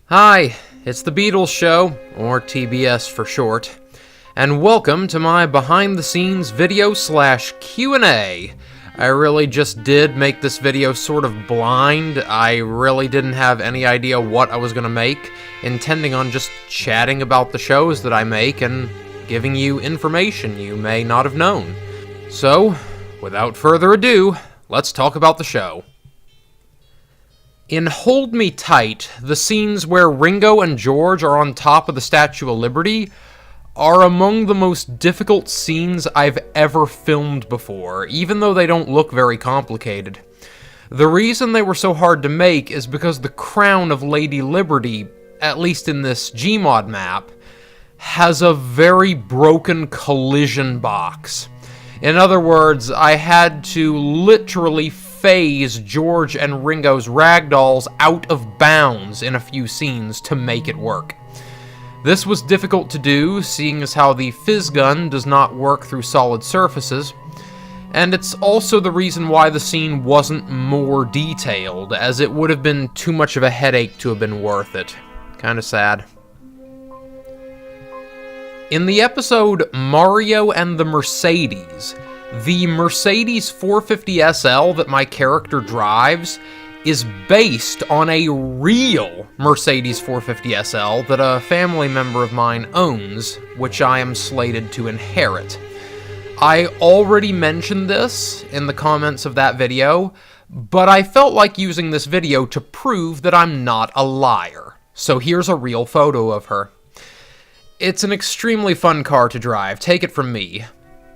Hi, it's the Beatles Show, or TBS for short, and welcome to my behind-the-scenes video/Q&A. I really just did make this video sort of blind. I really didn't have any idea what I was going to make, intending on just chatting about the shows that I make and giving you information you may not have known. So, without further ado, let's talk about the show. In Hold Me Tight, the scenes where Ringo and George are on top of the Statue of Liberty are among the most difficult scenes I've ever filmed before, even though they don't look very complicated. The reason they were so hard to make is because the crown of Lady Liberty, at least in this Gmod map, has a very broken collision box. In other words, I had to literally phase George and Ringo's ragdolls out of bounds in a few scenes to make it work. This was difficult to do, seeing as how the fizz gun does not work through solid surfaces, and it's also the reason why the scene wasn't more detailed, as it would have been too much of a headache to have been worth it. Kinda sad. In the episode Mario and the Mercedes 450 SL that my character drives is based on a real Mercedes 450 SL that a family member of mine owns, which I am slated to inherit. I already mentioned this in the comments of that video, but I felt like using this video to prove that I'm not a liar. So here's a real photo of her. It's an extremely fun car to drive, take it from me.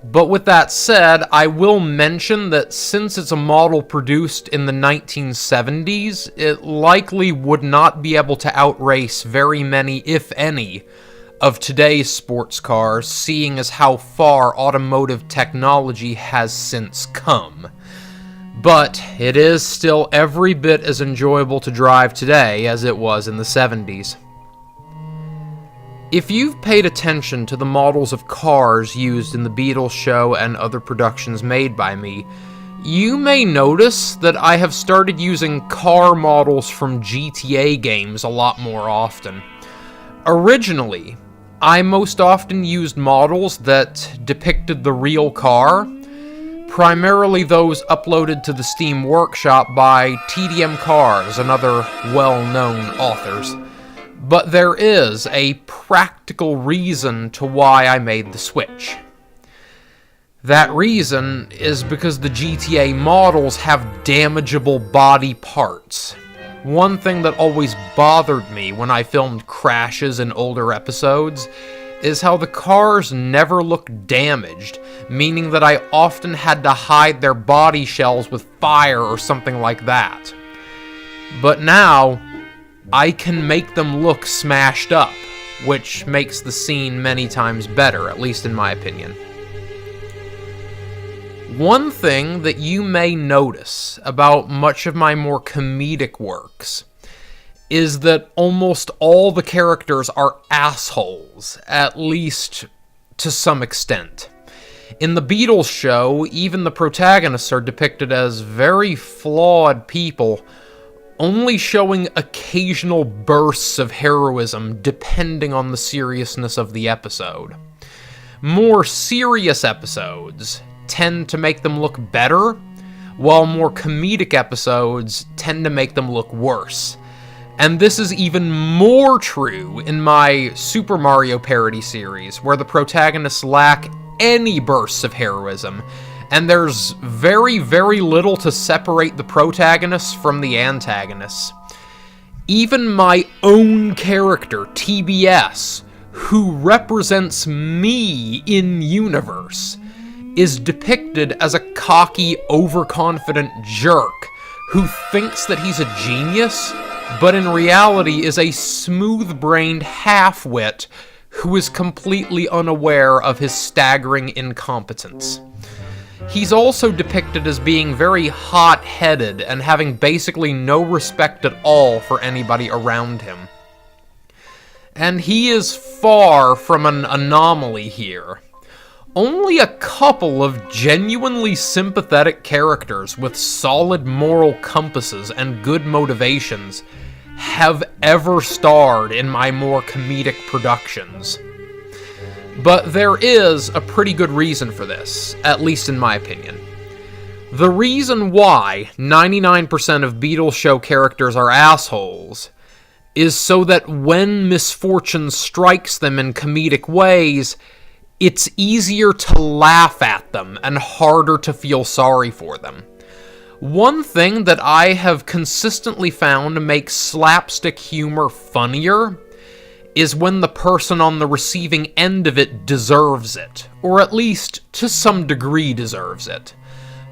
But with that said, I will mention that since it's a model produced in the 1970s, it likely would not be able to outrace very many, if any, of today's sports cars, seeing as how far automotive technology has since come. But it is still every bit as enjoyable to drive today as it was in the 70s. If you've paid attention to the models of cars used in the Beatles show and other productions made by me, you may notice that I have started using car models from GTA games a lot more often. Originally, I most often used models that depicted the real car, primarily those uploaded to the Steam Workshop by TDM Cars and other well-known authors. But there is a practical reason to why I made the switch. That reason is because the GTA models have damageable body parts. One thing that always bothered me when I filmed crashes in older episodes is how the cars never looked damaged, meaning that I often had to hide their body shells with fire or something like that. But now, I can make them look smashed up, which makes the scene many times better, at least in my opinion. One thing that you may notice about much of my more comedic works is that almost all the characters are assholes, at least to some extent. In the Beatles show, even the protagonists are depicted as very flawed people, only showing occasional bursts of heroism depending on the seriousness of the episode. More serious episodes tend to make them look better, while more comedic episodes tend to make them look worse. And this is even more true in my Super Mario parody series, where the protagonists lack any bursts of heroism, and there's very, very little to separate the protagonists from the antagonists. Even my own character, TBS, who represents me in-universe, is depicted as a cocky, overconfident jerk who thinks that he's a genius, but in reality is a smooth-brained half-wit who is completely unaware of his staggering incompetence. He's also depicted as being very hot-headed and having basically no respect at all for anybody around him. And he is far from an anomaly here. Only a couple of genuinely sympathetic characters with solid moral compasses and good motivations have ever starred in my more comedic productions. But there is a pretty good reason for this, at least in my opinion. The reason why 99% of Beatles show characters are assholes is so that when misfortune strikes them in comedic ways, it's easier to laugh at them and harder to feel sorry for them. One thing that I have consistently found makes slapstick humor funnier is when the person on the receiving end of it deserves it, or at least to some degree deserves it.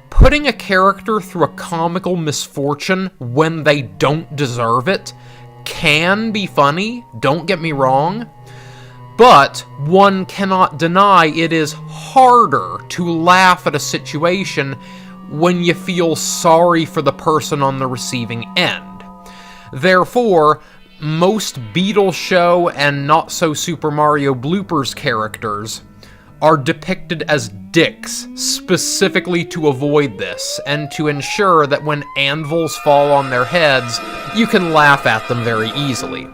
Putting a character through a comical misfortune when they don't deserve it can be funny, don't get me wrong, but one cannot deny it is harder to laugh at a situation when you feel sorry for the person on the receiving end. Therefore, most Beatles show and Not So Super Mario bloopers characters are depicted as dicks specifically to avoid this and to ensure that when anvils fall on their heads, you can laugh at them very easily.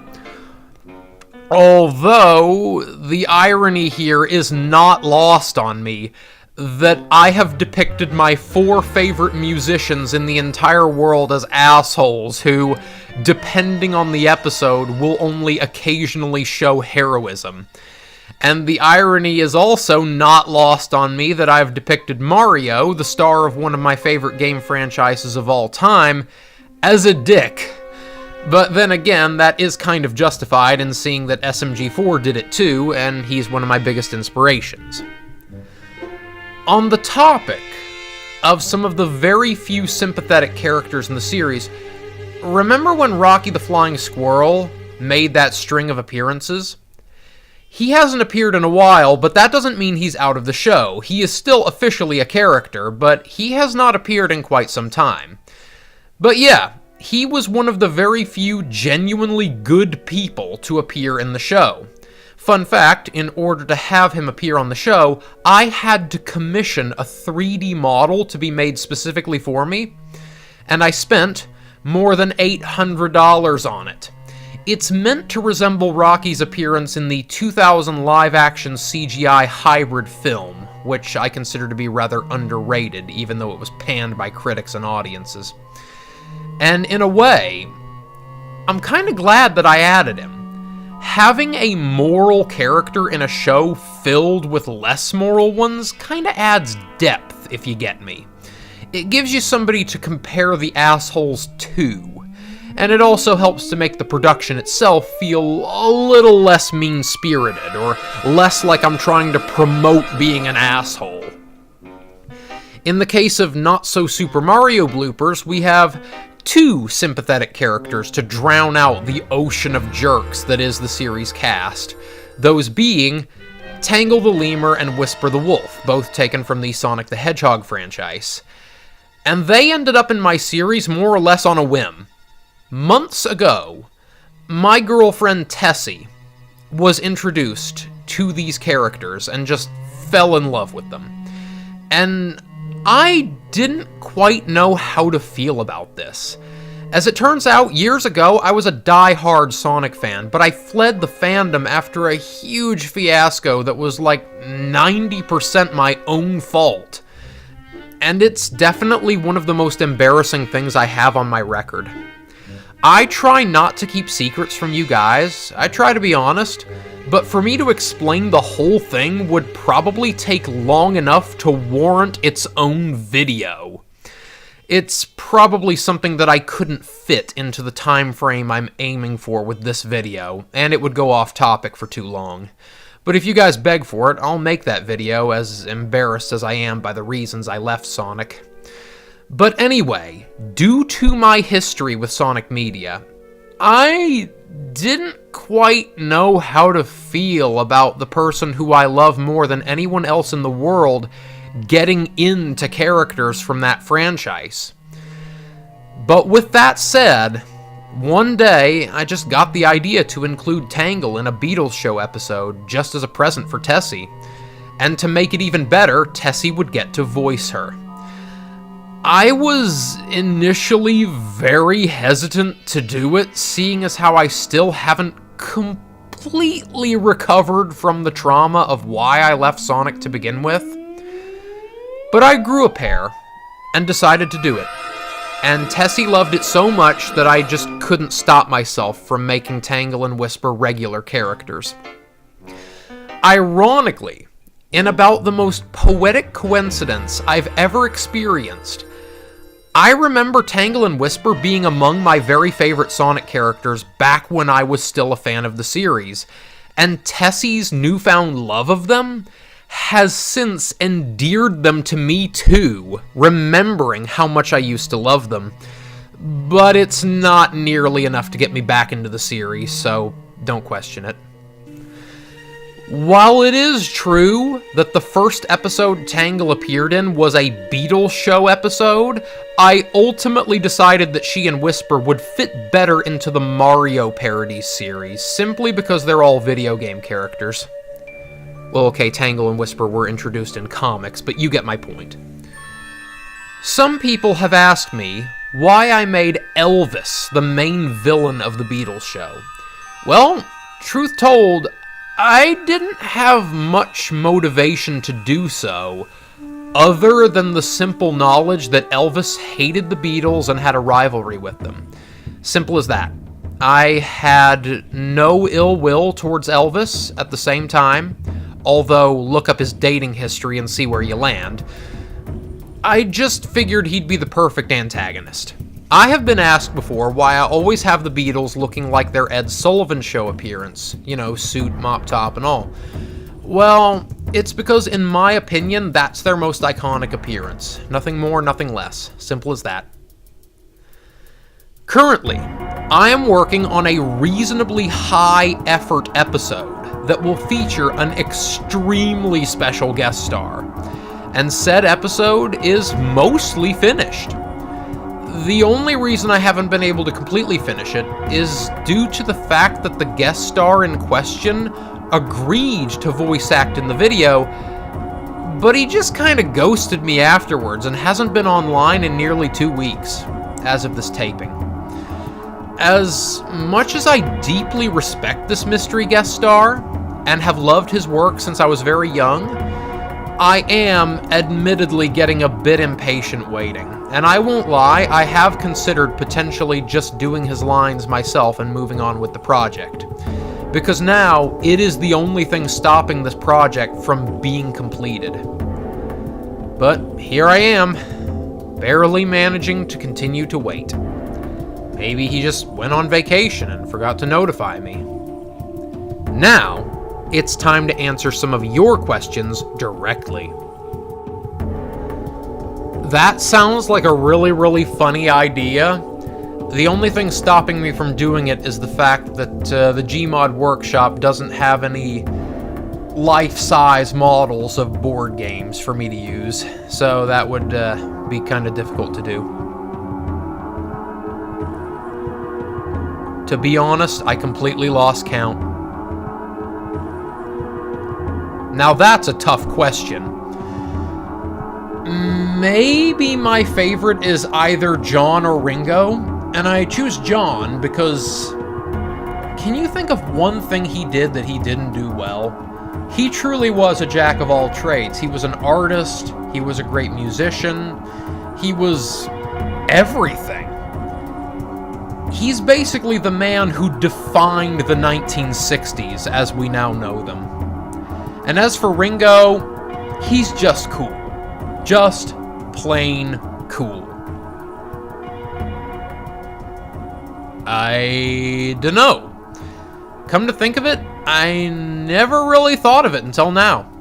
Although, the irony here is not lost on me that I have depicted my 4 favorite musicians in the entire world as assholes who, depending on the episode, will only occasionally show heroism. And the irony is also not lost on me that I've depicted Mario, the star of one of my favorite game franchises of all time, as a dick. But then again, that is kind of justified in seeing that SMG4 did it too, and he's one of my biggest inspirations. On the topic of some of the very few sympathetic characters in the series, remember when Rocky the Flying Squirrel made that string of appearances? He hasn't appeared in a while, but that doesn't mean he's out of the show. He is still officially a character, but he has not appeared in quite some time. But yeah, he was one of the very few genuinely good people to appear in the show. Fun fact, in order to have him appear on the show, I had to commission a 3D model to be made specifically for me, and I spent more than $800 on it. It's meant to resemble Rocky's appearance in the 2000 live-action CGI hybrid film, which I consider to be rather underrated, even though it was panned by critics and audiences. And in a way, I'm kind of glad that I added him. Having a moral character in a show filled with less moral ones kind of adds depth, if you get me. It gives you somebody to compare the assholes to. And it also helps to make the production itself feel a little less mean-spirited, or less like I'm trying to promote being an asshole. In the case of Not So Super Mario bloopers, we have 2 sympathetic characters to drown out the ocean of jerks that is the series cast, those being Tangle the Lemur and Whisper the Wolf, both taken from the Sonic the Hedgehog franchise. And they ended up in my series more or less on a whim. Months ago, my girlfriend Tessie was introduced to these characters and just fell in love with them. And I didn't quite know how to feel about this. As it turns out, years ago, I was a die-hard Sonic fan, but I fled the fandom after a huge fiasco that was like 90% my own fault. And it's definitely one of the most embarrassing things I have on my record. I try not to keep secrets from you guys, I try to be honest, but for me to explain the whole thing would probably take long enough to warrant its own video. It's probably something that I couldn't fit into the time frame I'm aiming for with this video, and it would go off topic for too long. But if you guys beg for it, I'll make that video, as embarrassed as I am by the reasons I left Sonic. But anyway, due to my history with Sonic Media, I didn't quite know how to feel about the person who I love more than anyone else in the world getting into characters from that franchise. But with that said, one day I just got the idea to include Tangle in a Beatles show episode just as a present for Tessie, and to make it even better, Tessie would get to voice her. I was initially very hesitant to do it, seeing as how I still haven't completely recovered from the trauma of why I left Sonic to begin with. But I grew a pair, and decided to do it. And Tessie loved it so much that I just couldn't stop myself from making Tangle and Whisper regular characters. Ironically, in about the most poetic coincidence I've ever experienced, I remember Tangle and Whisper being among my very favorite Sonic characters back when I was still a fan of the series, and Tessie's newfound love of them has since endeared them to me too, remembering how much I used to love them. But it's not nearly enough to get me back into the series, so don't question it. While it is true that the first episode Tangle appeared in was a Beatles show episode, I ultimately decided that she and Whisper would fit better into the Mario parodies series, simply because they're all video game characters. Well, okay, Tangle and Whisper were introduced in comics, but you get my point. Some people have asked me why I made Elvis the main villain of the Beatles show. Well, truth told, I didn't have much motivation to do so, other than the simple knowledge that Elvis hated the Beatles and had a rivalry with them. Simple as that. I had no ill will towards Elvis at the same time, although look up his dating history and see where you land. I just figured he'd be the perfect antagonist. I have been asked before why I always have the Beatles looking like their Ed Sullivan Show appearance. You know, suit, mop top, and all. Well, it's because in my opinion, that's their most iconic appearance. Nothing more, nothing less. Simple as that. Currently, I am working on a reasonably high-effort episode that will feature an extremely special guest star, and said episode is mostly finished. The only reason I haven't been able to completely finish it is due to the fact that the guest star in question agreed to voice act in the video, but he just kind of ghosted me afterwards and hasn't been online in nearly 2 weeks, as of this taping. As much as I deeply respect this mystery guest star, and have loved his work since I was very young, I am admittedly getting a bit impatient waiting, and I won't lie, I have considered potentially just doing his lines myself and moving on with the project. Because now, it is the only thing stopping this project from being completed. But here I am, barely managing to continue to wait. Maybe he just went on vacation and forgot to notify me. Now, it's time to answer some of your questions directly. That sounds like a really funny idea. The only thing stopping me from doing it is the fact that the Gmod Workshop doesn't have any life-size models of board games for me to use, so that would be kind of difficult to do. To be honest, I completely lost count. Now that's a tough question. Maybe my favorite is either John or Ringo, and I choose John because... Can you think of one thing he did that he didn't do well? He truly was a jack of all trades. He was an artist, he was a great musician, he was everything. He's basically the man who defined the 1960s as we now know them. And as for Ringo, he's just cool. Just plain cool. I dunno. Come to think of it, I never really thought of it until now.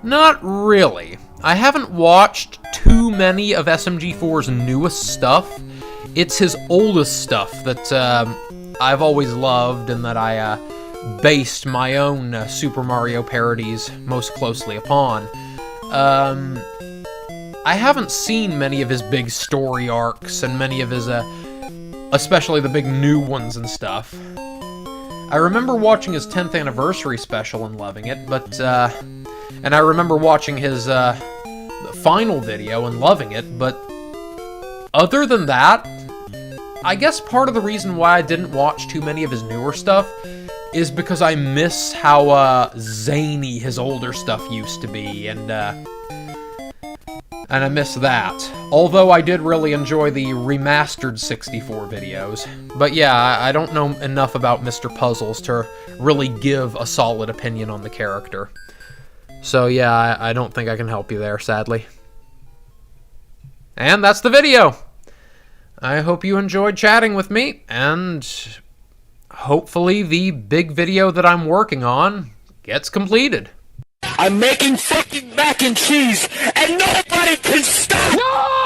Not really. I haven't watched too many of SMG4's newest stuff. It's his oldest stuff that I've always loved and that I based my own Super Mario parodies most closely upon. I haven't seen many of his big story arcs and many of his, especially the big new ones and stuff. I remember watching his 10th anniversary special and loving it, but, and I remember watching his final video and loving it, but other than that, I guess part of the reason why I didn't watch too many of his newer stuff is because I miss how zany his older stuff used to be, and I miss that. Although I did really enjoy the remastered 64 videos. But yeah, I don't know enough about Mr. Puzzles to really give a solid opinion on the character. So yeah, I don't think I can help you there, sadly. And that's the video! I hope you enjoyed chatting with me, and hopefully the big video that I'm working on gets completed. I'm making fucking mac and cheese, and nobody can stop! No!